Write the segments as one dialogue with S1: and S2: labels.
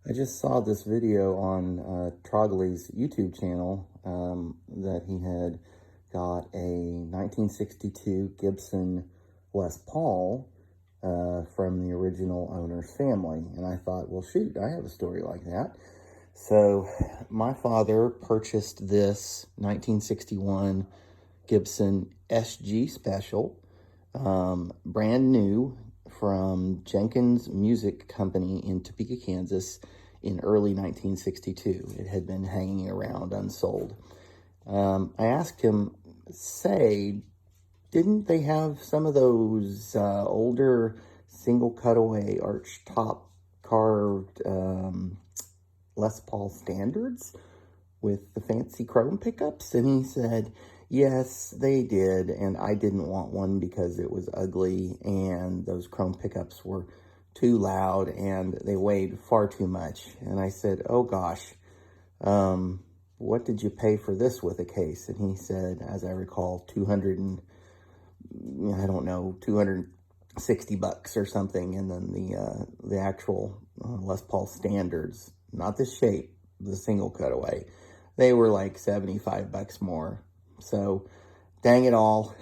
S1: I just saw this video on Trogley's YouTube channel that he had got a 1962 Gibson Les Paul from the original owner's family. And I thought, well, shoot, I have a story like that. So my father purchased this 1961 Gibson SG Special, brand new from Jenkins Music Company in Topeka, Kansas in early 1962. It had been hanging around unsold. I asked him, didn't they have some of those older single cutaway arch top carved Les Paul standards with the fancy chrome pickups? And he said, yes, they did, and I didn't want one because it was ugly and those chrome pickups were too loud and they weighed far too much. And I said, oh gosh, what did you pay for this with a case? And he said, as I recall, 260 bucks or something. And then the actual Les Paul standards, not the shape, the single cutaway, they were like 75 bucks more. So, dang it all,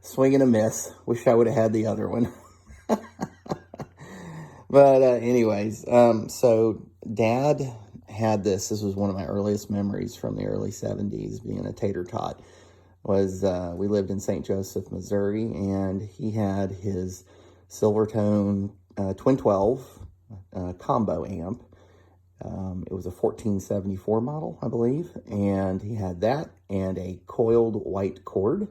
S1: swing and a miss. Wish I would have had the other one. But anyways, so Dad had this. This was one of my earliest memories from the early 70s, being a tater tot. We lived in St. Joseph, Missouri, and he had his Silvertone Twin 12 combo amp. It was a 1474 model, I believe, and he had that and a coiled white cord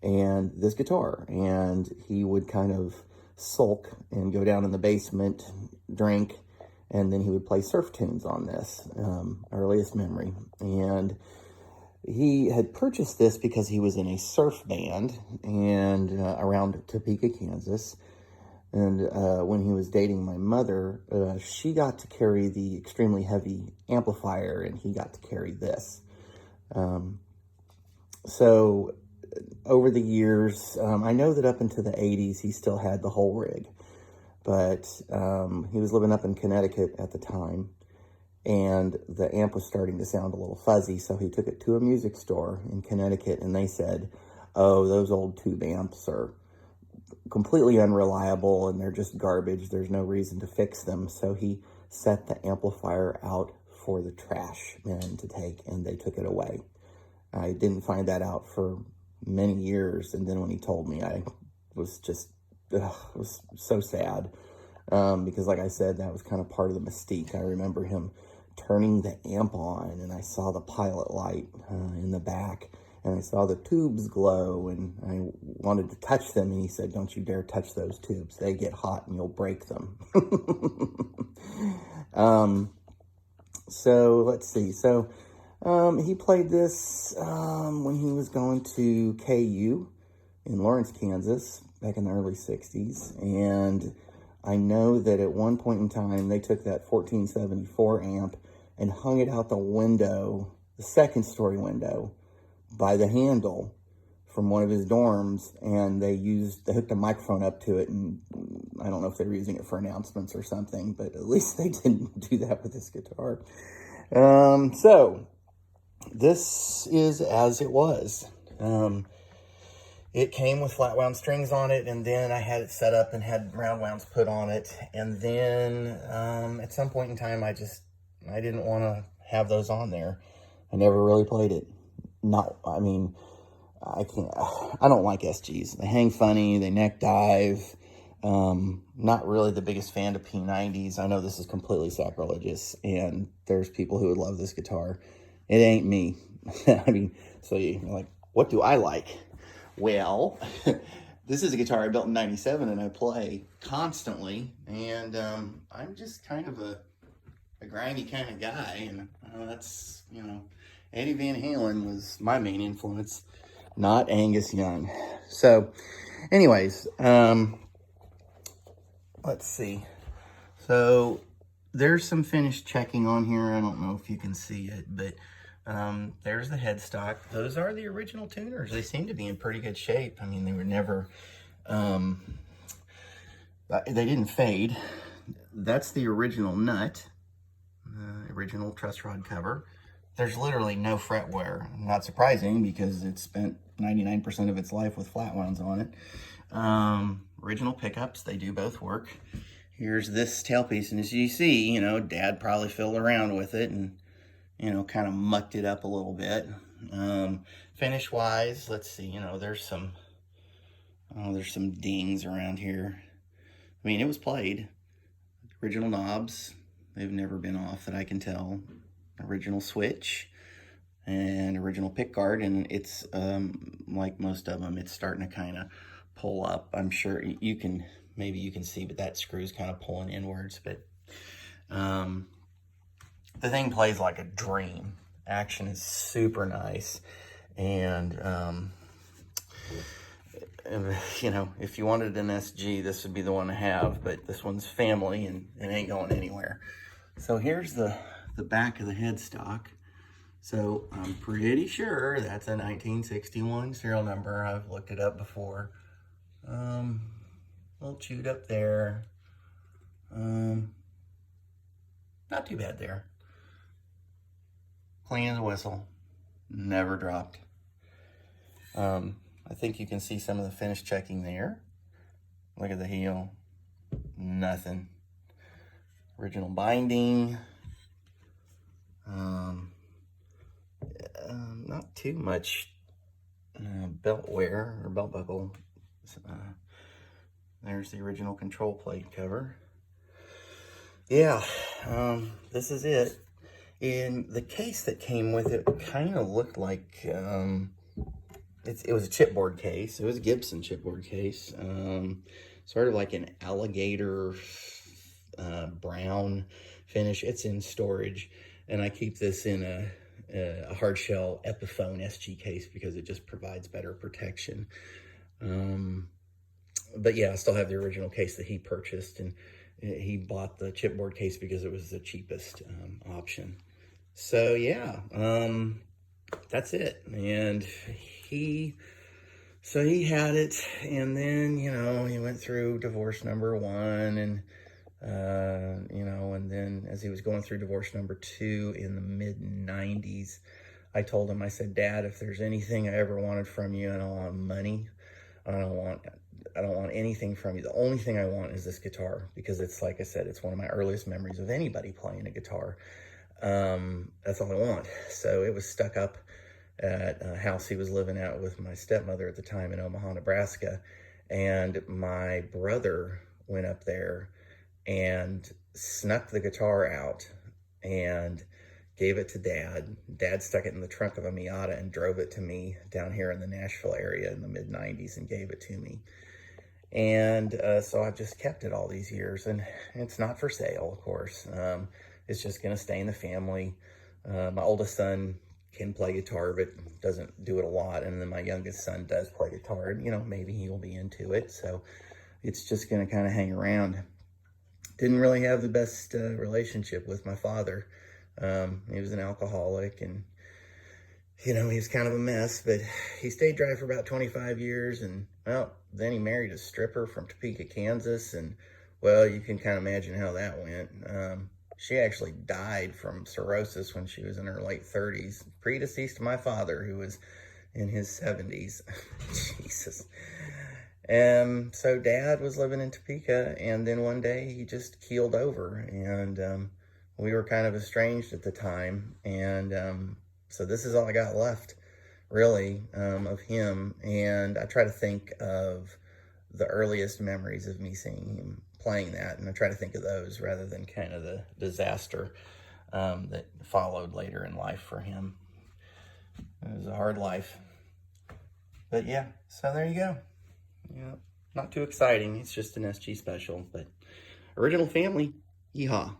S1: and this guitar, and he would kind of sulk and go down in the basement, drink, and then he would play surf tunes on this, earliest memory. And he had purchased this because he was in a surf band and around Topeka, Kansas. And when he was dating my mother, she got to carry the extremely heavy amplifier, and he got to carry this. So over the years, I know that up into the 80s, he still had the whole rig. But he was living up in Connecticut at the time, and the amp was starting to sound a little fuzzy, so he took it to a music store in Connecticut, and they said, oh, those old tube amps are completely unreliable and they're just garbage. There's no reason to fix them. So he set the amplifier out for the trash men to take, and they took it away. I didn't find that out for many years, and then when he told me, I was just was so sad, because like I said, that was kind of part of the mystique. I remember him turning the amp on, and I saw the pilot light in the back, and I saw the tubes glow, and I wanted to touch them, and he said, don't you dare touch those tubes. They get hot and you'll break them. So let's see. So he played this when he was going to KU in Lawrence, Kansas, back in the early 60s. And I know that at one point in time, they took that 1474 amp and hung it out the window, the second story window, by the handle from one of his dorms, and they hooked a microphone up to it, and I don't know if they were using it for announcements or something, but at least they didn't do that with this guitar. So this is as it was. It came with flat wound strings on it, and then I had it set up and had round wounds put on it, and then at some point in time, I didn't want to have those on there. I never really played it. I don't like SGs. They hang funny, they neck dive. Not really the biggest fan of P90s. I know this is completely sacrilegious, and there's people who would love this guitar. It ain't me. So you're like, what do I like? Well, this is a guitar I built in 97, and I play constantly, and I'm just kind of a grimy kind of guy, and that's, Eddie Van Halen was my main influence, not Angus Young. So, anyways, let's see. So, there's some finished checking on here. I don't know if you can see it, but there's the headstock. Those are the original tuners. They seem to be in pretty good shape. I mean, they were never, they didn't fade. that's the original nut, the original truss rod cover. There's literally no fret wear. Not surprising because it spent 99% of its life with flat wounds on it. Original pickups, they do both work. Here's this tailpiece, and as you see, you know, Dad probably filled around with it and, you know, kind of mucked it up a little bit. Finish wise, let's see, you know, there's some dings around here. I mean, it was played. Original knobs, they've never been off that I can tell. Original switch and original pick guard, and it's like most of them, it's starting to kind of pull up. I'm sure you can, maybe you can see, but that screw's kind of pulling inwards. But the thing plays like a dream. Action is super nice, and you know, if you wanted an SG, this would be the one to have, but this one's family and it ain't going anywhere. So here's the back of the headstock. So I'm pretty sure that's a 1961 serial number. I've looked it up before. A little chewed up there. Not too bad there. Clean as a whistle. Never dropped. I think you can see some of the finish checking there. Look at the heel. Nothing. Original binding. Not too much belt wear or belt buckle. There's the original control plate cover. Yeah, this is it. And the case that came with it kind of looked like, it was a chipboard case. It was a Gibson chipboard case. Sort of like an alligator brown finish. It's in storage, and I keep this in a hard shell Epiphone SG case because it just provides better protection. But yeah, I still have the original case that he purchased, and he bought the chipboard case because it was the cheapest option. So yeah, that's it. And he had it, and then, you know, he went through divorce number 1, and you know, and then as he was going through divorce number 2 in the mid-90s, I told him, I said, Dad, if there's anything I ever wanted from you, I don't want money. I don't want anything from you. The only thing I want is this guitar, because it's, like I said, it's one of my earliest memories of anybody playing a guitar. That's all I want. So it was stuck up at a house he was living at with my stepmother at the time in Omaha, Nebraska. And my brother went up there and snuck the guitar out and gave it to Dad. Dad stuck it in the trunk of a Miata and drove it to me down here in the Nashville area in the mid-90s and gave it to me. And so I've just kept it all these years, and it's not for sale, of course. It's just going to stay in the family. My oldest son can play guitar, but doesn't do it a lot. And then my youngest son does play guitar, and, you know, maybe he'll be into it. So it's just going to kind of hang around. Didn't really have the best relationship with my father. He was an alcoholic, and, you know, he was kind of a mess, but he stayed dry for about 25 years. And, well, then he married a stripper from Topeka, Kansas. And, well, you can kind of imagine how that went. She actually died from cirrhosis when she was in her late 30s, predeceased to my father, who was in his 70s. Jesus. So Dad was living in Topeka, and then one day he just keeled over, and we were kind of estranged at the time. And so this is all I got left, really, of him. And I try to think of the earliest memories of me seeing him playing that, and I try to think of those rather than kind of the disaster that followed later in life for him. It was a hard life. But yeah, so there you go. Yeah, not too exciting. It's just an SG special, but original family, yeehaw.